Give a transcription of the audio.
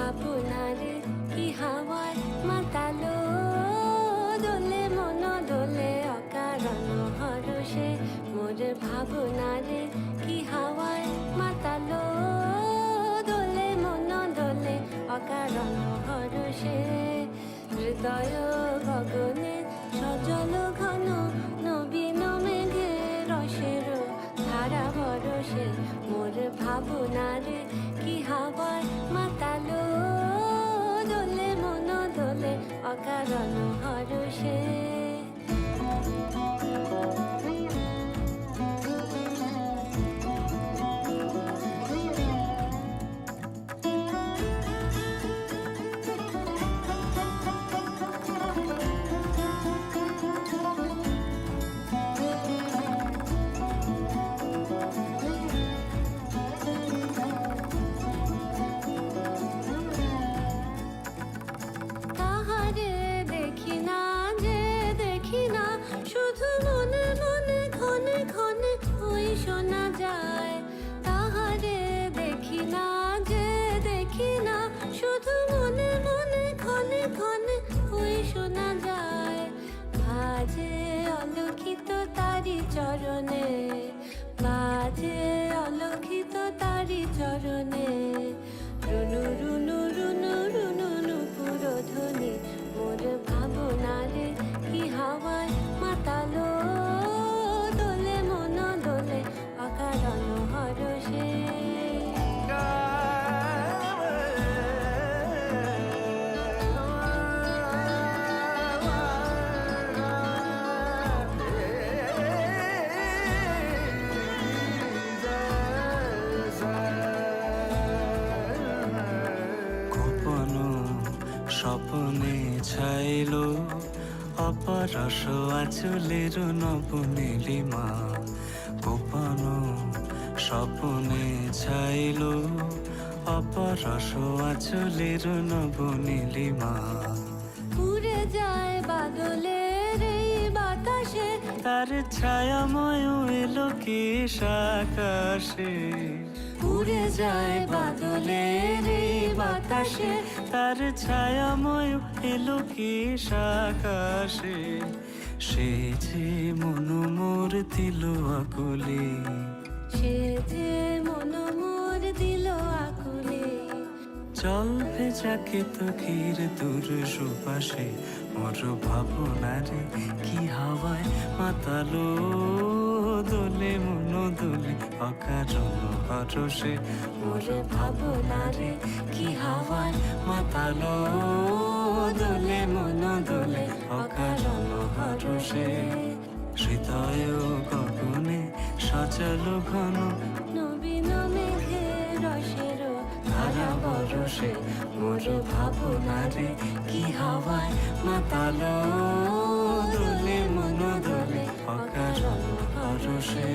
ভাবনারে কি হাওয়ায় মাতালো দোলে মন দোলে অকারণ হরষে মোর ভাবনারে কি হাওয়ায় মাতালো দোলে মন দোলে অকারণ হরষে হৃদয় গগনে সজল ঘন নবীন মেঘে রসের ধারা বরসে মোর ভাবনারে কি হাওয়ায় মাতালো দোলে মন দোলে অকারণ হরষে শুধু মনে মনে ক্ষণে ক্ষণে ওই শোনা যায় তাহারে দেখি না যে দেখি না শুধু মনে মনে ক্ষণে ক্ষণে ওই শোনা যায় বাজে অলক্ষিত তারি চরণে বাজে অলক্ষিত তারি চরণে রুনু রুনু রুনু রুনু নুপুর ধ্বনি মোর ভাবনারে কি হাওয়ায় মাতালো দোলে মন দোলে অকারণ হরষে স্বপ্নে ছাইল অপরস আচলের নব নীলিমা গোপন স্বপ্নে ছাইল অপরস আচলের নব নীলিমা উড়ে যায় বাদলের এই বাতাসে তার ছায়াময় এলো কি আকাশে উড়ে যায় বাদলের এই বাতাসে তার ছায়াময় এলো কি আকাশে সে যে মন মোর দিল আকুলে সে যে মন মোর দিল আকুলে জল ভেজাকে তো ক্ষীর দূর সুপাশে মোর ভাবনারে কি হাওয়ায় মাতালো দোলে মন দোলে অকারণ হরষে মোর ভাবনারে কি হাওয়ায় মাতালো দোলে মন দোলে অকারণ হরষে হৃদয় গগনে সজল ঘন নবীন মেঘে রসের ধারা বরসে মোর ভাবনারে কি হাওয়ায় মাতালো দোলে মন দোলে অকারণ হরষে